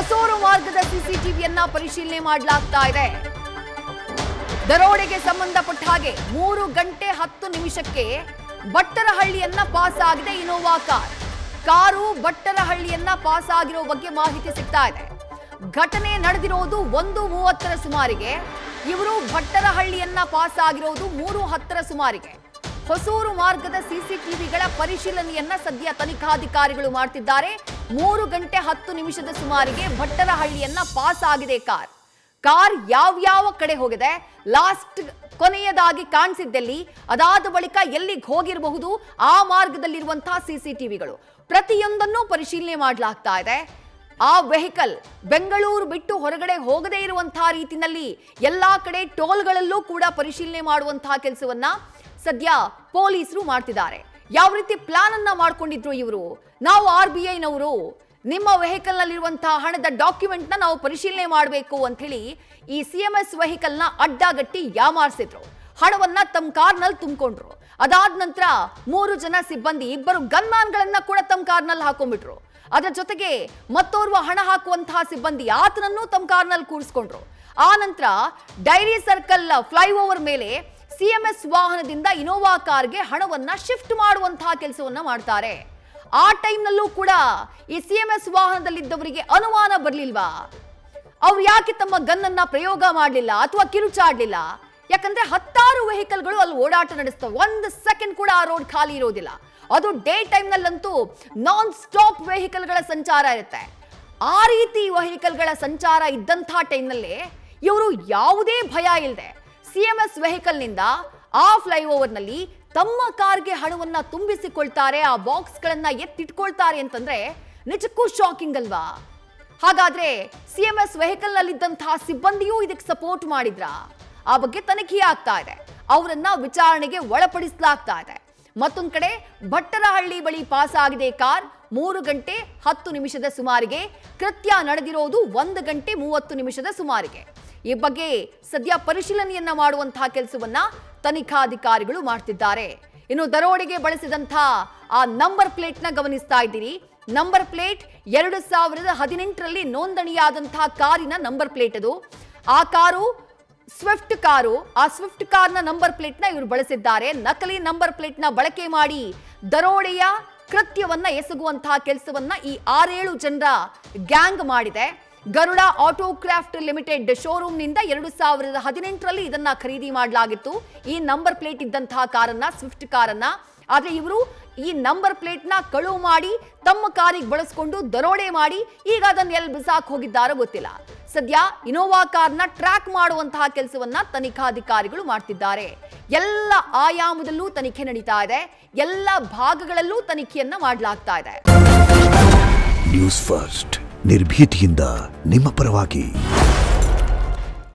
ಹೊಸೂರು ಮಾರ್ಗದ ಸಿಸಿಟಿವಿಯನ್ನ ಪರಿಶೀಲನೆ ಮಾಡಲಾಗ್ತಾ ಇದೆ. ದರೋಡೆಗೆ ಸಂಬಂಧಪಟ್ಟ ಹಾಗೆ 3 ಗಂಟೆ 10 ನಿಮಿಷಕ್ಕೆ ಬಟ್ಟರಹಳ್ಳಿಯನ್ನ ಪಾಸ್ ಆಗಿದೆ ಇನೋವಾ ಕಾರು ಬಟ್ಟರಹಳ್ಳಿಯನ್ನ ಪಾಸ್ ಆಗಿರೋ ಬಗ್ಗೆ ಮಾಹಿತಿ ಸಿಗ್ತಾ ಇದೆ. ಘಟನೆ ನಡೆದಿರೋದು 1:30 ಸುಮಾರಿಗೆ. ಇವರು ಬಟ್ಟರಹಳ್ಳಿಯನ್ನ ಪಾಸ್ ಆಗಿರೋದು 3:10 ಸುಮಾರಿಗೆ. ಹೊಸೂರು ಮಾರ್ಗದ ಸಿಸಿಟಿವಿಗಳ ಪರಿಶೀಲನೆಯನ್ನ ಸದ್ಯ ತನಿಖಾಧಿಕಾರಿಗಳು ಮಾಡ್ತಿದ್ದಾರೆ. 3 ಗಂಟೆ 10 ನಿಮಿಷದ ಸುಮಾರಿಗೆ ಬಟ್ಟರಹಳ್ಳಿಯನ್ನ ಪಾಸ್ ಆಗಿದೆ ಕಾರ್ ಯಾವ ಕಡೆ ಹೋಗಿದೆ, ಲಾಸ್ಟ್ ಕೊನೆಯದಾಗಿ ಕಾಣಿಸಿದ್ದಲ್ಲಿ, ಅದಾದ ಬಳಿಕ ಎಲ್ಲಿಗೆ ಹೋಗಿರಬಹುದು, ಆ ಮಾರ್ಗದಲ್ಲಿರುವಂತಹ ಸಿಸಿಟಿವಿಗಳು ಪ್ರತಿಯೊಂದನ್ನು ಪರಿಶೀಲನೆ ಮಾಡಲಾಗ್ತಾ ಇದೆ. ಆ ವೆಹಿಕಲ್ ಬೆಂಗಳೂರು ಬಿಟ್ಟು ಹೊರಗಡೆ ಹೋಗದೇ ಇರುವಂತಹ ರೀತಿಯಲ್ಲಿ ಎಲ್ಲಾ ಕಡೆ ಟೋಲ್ಗಳಲ್ಲೂ ಕೂಡ ಪರಿಶೀಲನೆ ಮಾಡುವಂತಹ ಕೆಲಸವನ್ನ ಸದ್ಯ ಪೊಲೀಸರು ಮಾಡ್ತಿದ್ದಾರೆ. ಯಾವ ರೀತಿ ಪ್ಲಾನ್ ಅನ್ನ ಮಾಡ್ಕೊಂಡಿದ್ರು ಇವರು, ನಾವು RBI ನವರು ನಿಮ್ಮ ವೆಹಿಕಲ್ ನಲ್ಲಿರುವಂತಹ ಹಣದ ಡಾಕ್ಯುಮೆಂಟ್ ನ ನಾವು ಪರಿಶೀಲನೆ ಮಾಡಬೇಕು ಅಂತ ಹೇಳಿ ಈ CMS ವೆಹಿಕಲ್ ನ ಅಡ್ಡಗಟ್ಟಿ ಯಾಮಾರಿಸಿದ್ರು. ಹಣವನ್ನ ತಮ್ಮ ಕಾರ್ನಲ್ಲಿ ತುಂಬಿಕೊಂಡ್ರು. ಅದಾದ ನಂತರ 3 ಜನ ಸಿಬ್ಬಂದಿ, 2 ಗನ್ಮ್ಯಾನ್ ಗಳನ್ನ ಕೂಡ ತಮ್ಮ ಕಾರ್ನಲ್ಲಿ ಹಾಕೊಂಡ್ಬಿಟ್ರು. ಅದರ ಜೊತೆಗೆ ಮತ್ತೋರ್ವ ಹಣ ಹಾಕುವಂತಹ ಸಿಬ್ಬಂದಿ, ಆತನನ್ನು ತಮ್ಮ ಕಾರ್ನಲ್ಲಿ ಕೂರಿಸ್ಕೊಂಡ್ರು. ಆ ನಂತರ ಡೈರಿ ಸರ್ಕಲ್ ಫ್ಲೈಓವರ್ ಮೇಲೆ CMS ವಾಹನದಿಂದ ಇನೋವಾ ಕಾರ್ಗೆ ಹಣವನ್ನ ಶಿಫ್ಟ್ ಮಾಡುವಂತಹ ಕೆಲಸವನ್ನ ಮಾಡ್ತಾರೆ. ಆ ಟೈಮ್ನಲ್ಲೂ ಕೂಡ ಈ CMS ವಾಹನದಲ್ಲಿದ್ದವರಿಗೆ ಅನುಮಾನ ಬರಲಿಲ್ವಾ? ಅವ್ರು ಯಾಕೆ ತಮ್ಮ ಗನ್ನನ್ನ ಪ್ರಯೋಗ ಮಾಡಲಿಲ್ಲ ಅಥವಾ ಕಿರುಚಾಡಲಿಲ್ಲ? ಯಾಕಂದ್ರೆ 10 ವೆಹಿಕಲ್ಗಳು ಅಲ್ಲಿ ಓಡಾಟ ನಡೆಸ್ತವೆ. 1 ಸೆಕೆಂಡ್ ಕೂಡ ಆ ರೋಡ್ ಖಾಲಿ ಇರೋದಿಲ್ಲ. ಅದು ಡೇ ಟೈಮ್ನಲ್ಲಂತೂ ನಾನ್ ಸ್ಟಾಪ್ ವೆಹಿಕಲ್ಗಳ ಸಂಚಾರ ಇರುತ್ತೆ. ಆ ರೀತಿ ವೆಹಿಕಲ್ಗಳ ಸಂಚಾರ ಇದ್ದಂತಹ ಟೈಮ್ನಲ್ಲೇ ಇವರು ಯಾವುದೇ ಭಯ ಇಲ್ಲದೆ CMS ವೆಹಿಕಲ್ನಿಂದ ಆ ಫ್ಲೈಓವರ್ನಲ್ಲಿ ತಮ್ಮ ಕಾರ್ಗೆ ಹಣವನ್ನ ತುಂಬಿಸಿಕೊಳ್ತಾರೆ, ಆ ಬಾಕ್ಸ್ಗಳನ್ನ ಎತ್ತಿಟ್ಕೊಳ್ತಾರೆ ಅಂತಂದ್ರೆ ನಿಜಕ್ಕೂ ಶಾಕಿಂಗ್ ಅಲ್ವಾ? ಹಾಗಾದ್ರೆ CMS ವೆಹಿಕಲ್ ನಲ್ಲಿದ್ದಂತಹ ಸಿಬ್ಬಂದಿಯೂ ಇದಕ್ಕೆ ಸಪೋರ್ಟ್ ಮಾಡಿದ್ರ? ಆ ಬಗ್ಗೆ ತನಿಖೆ ಆಗ್ತಾ ಇದೆ. ಅವರನ್ನ ವಿಚಾರಣೆಗೆ ಒಳಪಡಿಸಲಾಗ್ತಾ ಇದೆ. ಮತ್ತೊಂದು ಕಡೆ ಬಟ್ಟರಹಳ್ಳಿ ಬಳಿ ಪಾಸ್ ಆಗಿದೆ ಕಾರ್ 3 ಗಂಟೆ 10 ನಿಮಿಷದ ಸುಮಾರಿಗೆ. ಕೃತ್ಯ ನಡೆದಿರೋದು 1 ಗಂಟೆ 30 ನಿಮಿಷದ ಸುಮಾರಿಗೆ. ಈ ಬಗ್ಗೆ ಸದ್ಯ ಪರಿಶೀಲನೆಯನ್ನ ಮಾಡುವಂತಹ ಕೆಲಸವನ್ನ ತನಿಖಾಧಿಕಾರಿಗಳು ಮಾಡ್ತಿದ್ದಾರೆ. ಇನ್ನು ದರೋಡೆಗೆ ಬಳಸಿದಂತಹ ಆ ನಂಬರ್ ಪ್ಲೇಟ್ ನ ಗಮನಿಸ್ತಾ ಇದ್ದೀರಿ. ನಂಬರ್ ಪ್ಲೇಟ್ 2018ರಲ್ಲಿ ನೋಂದಣಿಯಾದಂತಹ ಕಾರಿನ ನಂಬರ್ ಪ್ಲೇಟ್ ಅದು. ಆ ಕಾರು ಸ್ವಿಫ್ಟ್ ಕಾರು. ಆ ಸ್ವಿಫ್ಟ್ ಕಾರ್ನ ನಂಬರ್ ಪ್ಲೇಟ್ ನ ಇವರು ಬಳಸಿದ್ದಾರೆ. ನಕಲಿ ನಂಬರ್ ಪ್ಲೇಟ್ ನ ಬಳಕೆ ಮಾಡಿ ದರೋಡೆಯ ಕೃತ್ಯವನ್ನ ಎಸಗುವಂತಹ ಕೆಲಸವನ್ನ ಈ 6-7 ಜನರ ಗ್ಯಾಂಗ್ ಮಾಡಿದೆ. ಗರುಡ ಆಟೋಕ್ರಾಫ್ಟ್ ಲಿಮಿಟೆಡ್ ಶೋರೂಮ್ ನಿಂದ 2018ರಲ್ಲಿ ಇದನ್ನ ಖರೀದಿ ಮಾಡಲಾಗಿತ್ತು. ಈ ನಂಬರ್ ಪ್ಲೇಟ್ ಇದ್ದಂತಹ ಕಾರನ್ನ, ಸ್ವಿಫ್ಟ್ ಕಾರನ್ನ. ಆದ್ರೆ ಇವರು ಈ ನಂಬರ್ ಪ್ಲೇಟ್ ನ ಕಳುವು ಮಾಡಿ ತಮ್ಮ ಕಾರಿಗೆ ಬಳಸಿಕೊಂಡು ದರೋಡೆ ಮಾಡಿ ಈಗ ಅದನ್ನ ಎಲ್ಲಿ ಬಿಸಾಕ್ ಹೋಗಿದ್ದಾರೋ ಗೊತ್ತಿಲ್ಲ. ಸದ್ಯ ಇನೋವಾ ಕಾರ್ನ ಟ್ರ್ಯಾಕ್ ಮಾಡುವಂತಹ ಕೆಲಸವನ್ನ ತನಿಖಾಧಿಕಾರಿಗಳು ಮಾಡ್ತಿದ್ದಾರೆ. ಎಲ್ಲ ಆಯಾಮದಲ್ಲೂ ತನಿಖೆ ನಡೀತಾ ಇದೆ. ಎಲ್ಲ ಭಾಗಗಳಲ್ಲೂ ತನಿಖೆಯನ್ನ ಮಾಡಲಾಗ್ತಾ ಇದೆ. ನ್ಯೂಸ್ ಫಸ್ಟ್ ನಿರ್ಭೀತಿಯಿಂದ ನಿಮ್ಮ ಪರವಾಗಿ.